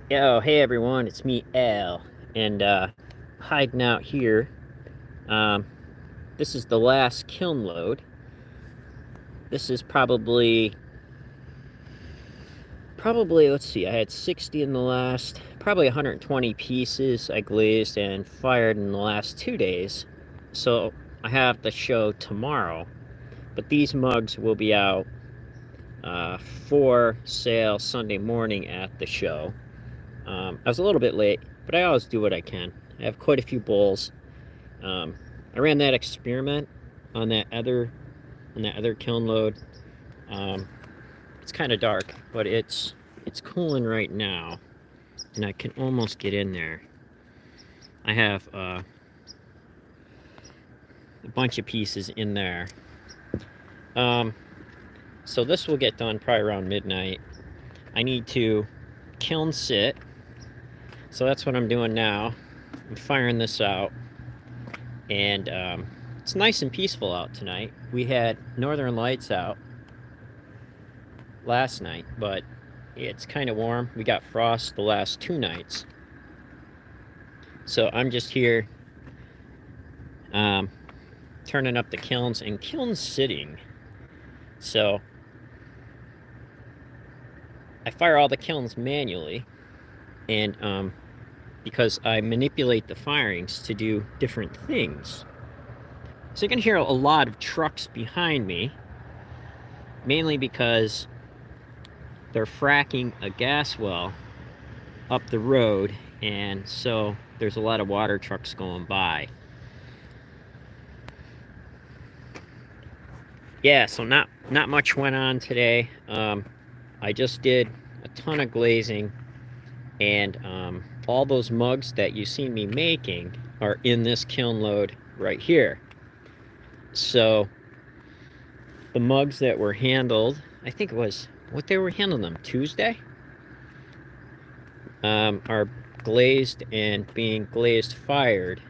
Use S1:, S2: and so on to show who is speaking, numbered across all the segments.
S1: Yo, hey everyone, it's me, Al, and hiding out here. Um, this is the last kiln load. This is probably, let's see, I had 60 in the last, probably 120 pieces I glazed and fired in the last 2 days. So I have the show tomorrow, but these mugs will be out for sale Sunday morning at the show. I was a little bit late, but I always do what I can. I have quite a few bowls. Um, I ran that experiment on that other kiln load. Um, it's kind of dark, but it's cooling right now, and I can almost get in there. I have a bunch of pieces in there. Um, so this will get done probably around midnight. I need to kiln sit, so that's what I'm doing now. I'm firing this out, and it's nice and peaceful out tonight. We had northern lights out last night, but it's kind of warm. We got frost the last 2 nights. So I'm just here um, turning up the kilns and kiln sitting. So I fire all the kilns manually, and because I manipulate the firings to do different things. So you can hear a lot of trucks behind me, mainly because they're fracking a gas well up the road, and so there's a lot of water trucks going by. Yeah, so not much went on today. I just did a ton of glazing, and all those mugs that you see me making are in this kiln load right here. So the mugs that were handled, I think it was what they were handling them Tuesday, are glazed and being glazed fired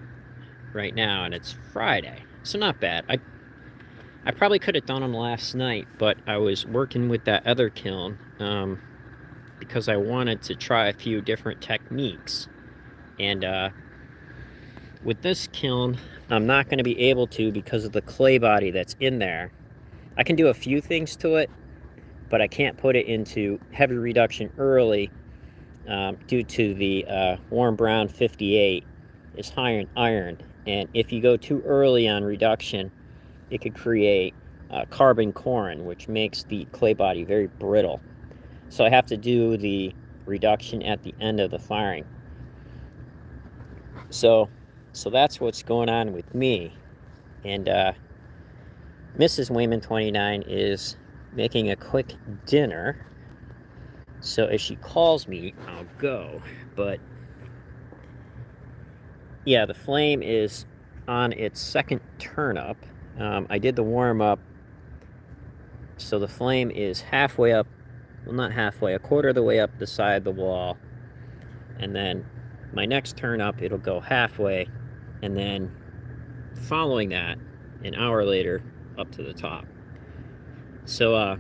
S1: right now, and it's Friday, so not bad. I probably could have done them last night, but I was working with that other kiln because I wanted to try a few different techniques. And with this kiln, I'm not going to be able to because of the clay body that's in there. I can do a few things to it, but I can't put it into heavy reduction early due to the warm brown 58 is higher iron. And if you go too early on reduction, it could create carbon corn, which makes the clay body very brittle. So I have to do the reduction at the end of the firing. So that's what's going on with me. And Mrs. Wayman 29 is making a quick dinner. So if she calls me, I'll go. But yeah, the flame is on its second turn up. I did the warm up, so the flame is halfway up. Well, not halfway, a quarter of the way up the side of the wall. And then my next turn up, it'll go halfway. And then following that, an hour later, up to the top. So,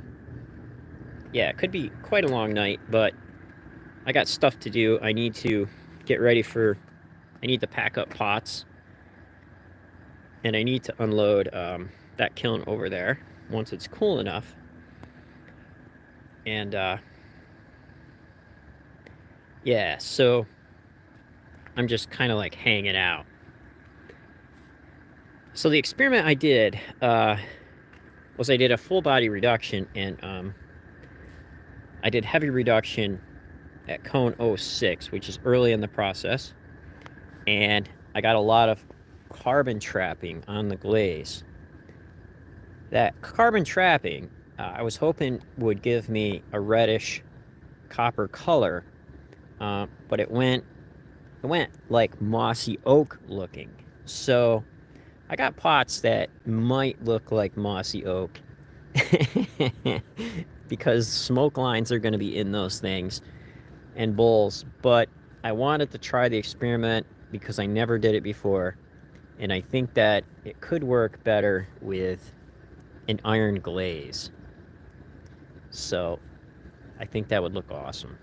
S1: yeah, it could be quite a long night, but I got stuff to do. I need to get ready for, I need to pack up pots, and I need to unload that kiln over there once it's cool enough. And yeah, so I'm just kind of like hanging out. So the experiment I did was I did a full body reduction, and I did heavy reduction at cone 06, which is early in the process, and I got a lot of carbon trapping on the glaze. That carbon trapping, I was hoping would give me a reddish copper color, but it went like mossy oak looking. So I got pots that might look like mossy oak because smoke lines are going to be in those things and bowls. But I wanted to try the experiment because I never did it before, and I think that it could work better with an iron glaze. So I think that would look awesome.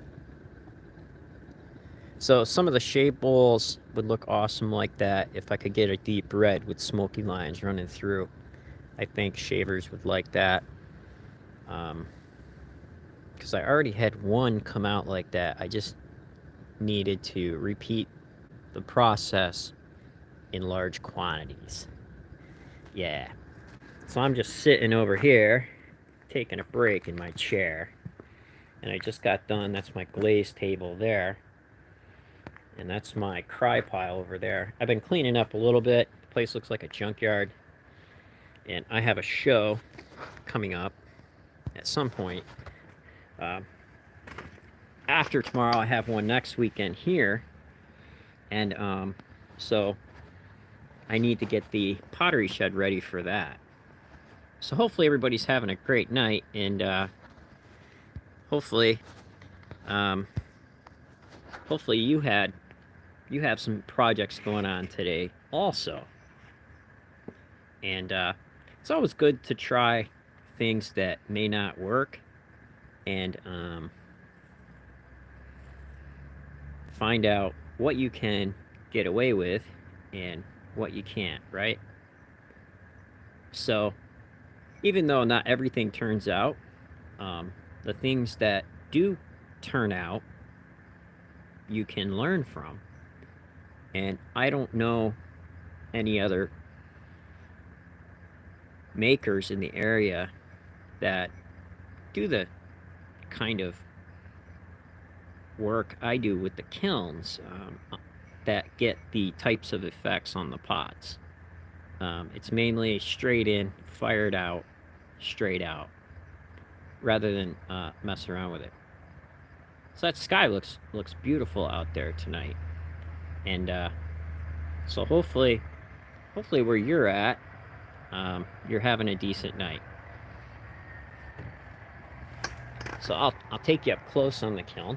S1: So some of the shade bowls would look awesome like that if I could get a deep red with smoky lines running through. I think shavers would like that. Because I already had one come out like that. I just needed to repeat the process in large quantities. Yeah. So I'm just sitting over here, taking a break in my chair. And I just got done. That's my glaze table there. And that's my cry pile over there. I've been cleaning up a little bit. The place looks like a junkyard. And I have a show coming up at some point. After tomorrow, I have one next weekend here. And so I need to get the pottery shed ready for that. So hopefully everybody's having a great night, and hopefully, hopefully you have some projects going on today also. And it's always good to try things that may not work, and find out what you can get away with and what you can't, right? So even though not everything turns out, the things that do turn out, you can learn from. And I don't know any other makers in the area that do the kind of work I do with the kilns, that get the types of effects on the pots. It's mainly straight in, fired out, straight out, rather than mess around with it. So that sky looks beautiful out there tonight, and so hopefully where you're at, you're having a decent night. So I'll take you up close on the kiln,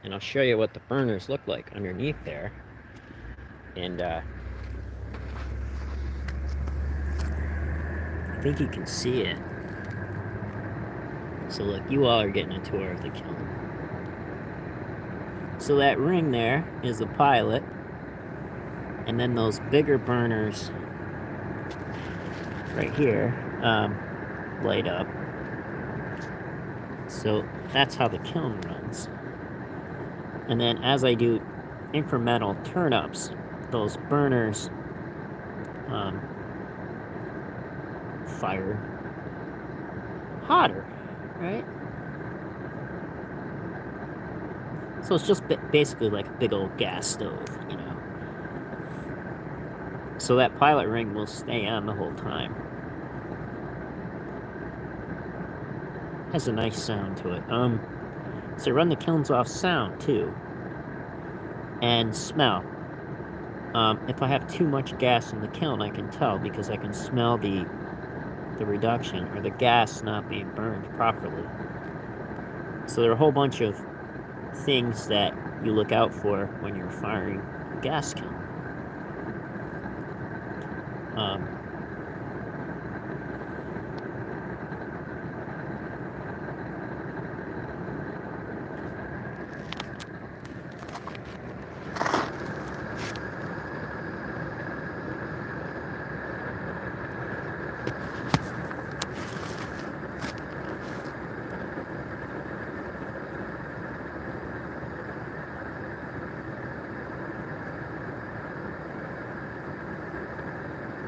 S1: and I'll show you what the burners look like underneath there. And I think you can see it. So look, you all are getting a tour of the kiln. So that ring there is the pilot, and then those bigger burners right here light up. So that's how the kiln runs. And then as I do incremental turn-ups, those burners fire hotter, right? So it's just basically like a big old gas stove, you know. So that pilot ring will stay on the whole time. Has a nice sound to it. So run the kilns off sound too, and smell. If I have too much gas in the kiln, I can tell because I can smell the reduction or the gas not being burned properly. So there are a whole bunch of things that you look out for when you're firing a gas kiln.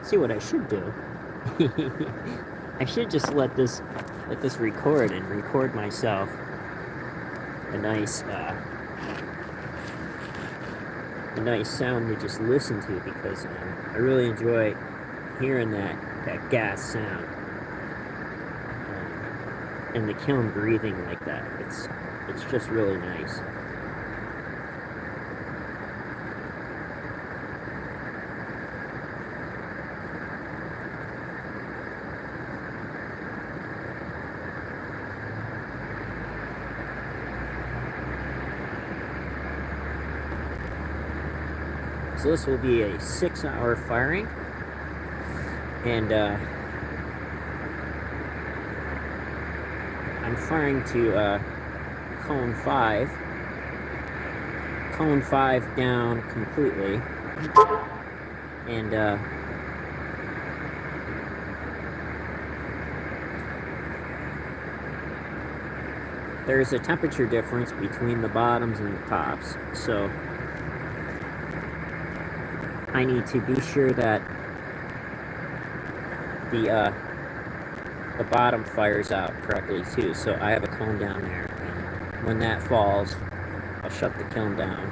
S1: See what I should do? I should just let this record and record myself a nice sound to just listen to, because I really enjoy hearing that gas sound, and the kiln breathing like that. It's just really nice. So this will be a 6-hour firing, and I'm firing to cone 5 cone 5 down completely, and there's a temperature difference between the bottoms and the tops, so I need to be sure that the bottom fires out correctly too. So I have a cone down there, and when that falls, I'll shut the kiln down.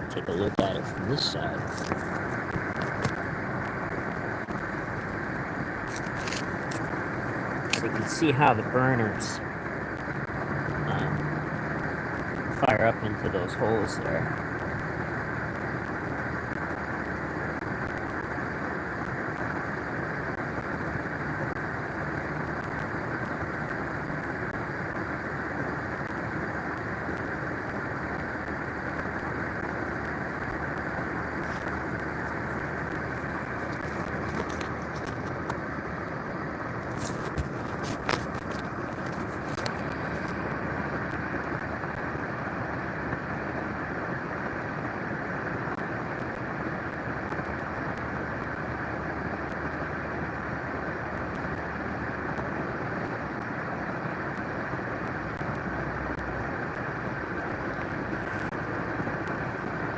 S1: Take a look at it from this side. So you can see how the burners fire up into those holes there.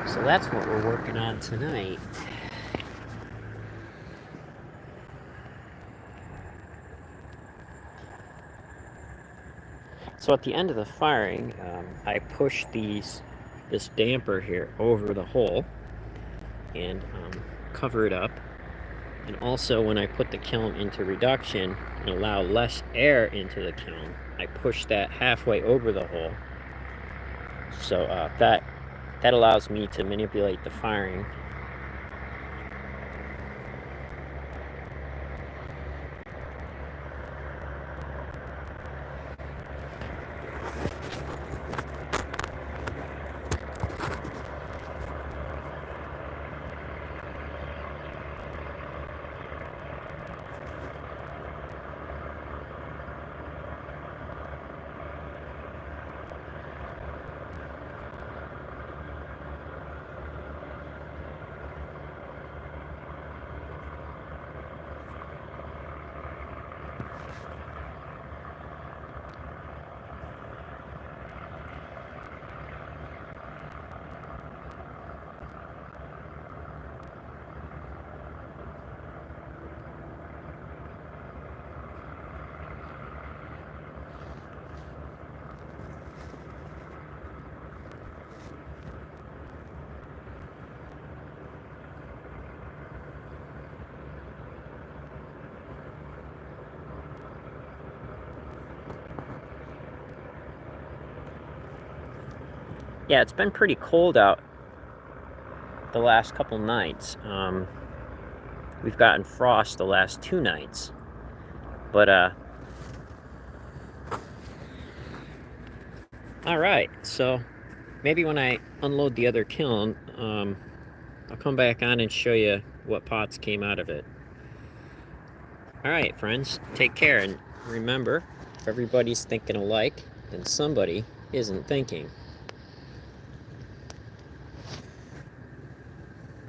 S1: So that's what we're working on tonight. So at the end of the firing, I push this damper here over the hole and cover it up. And also when I put the kiln into reduction and allow less air into the kiln, I push that halfway over the hole. So that allows me to manipulate the firing. Yeah, it's been pretty cold out the last couple nights. We've gotten frost the last 2 nights. But, alright, so maybe when I unload the other kiln, I'll come back on and show you what pots came out of it. Alright, friends, take care, and remember, if everybody's thinking alike, then somebody isn't thinking.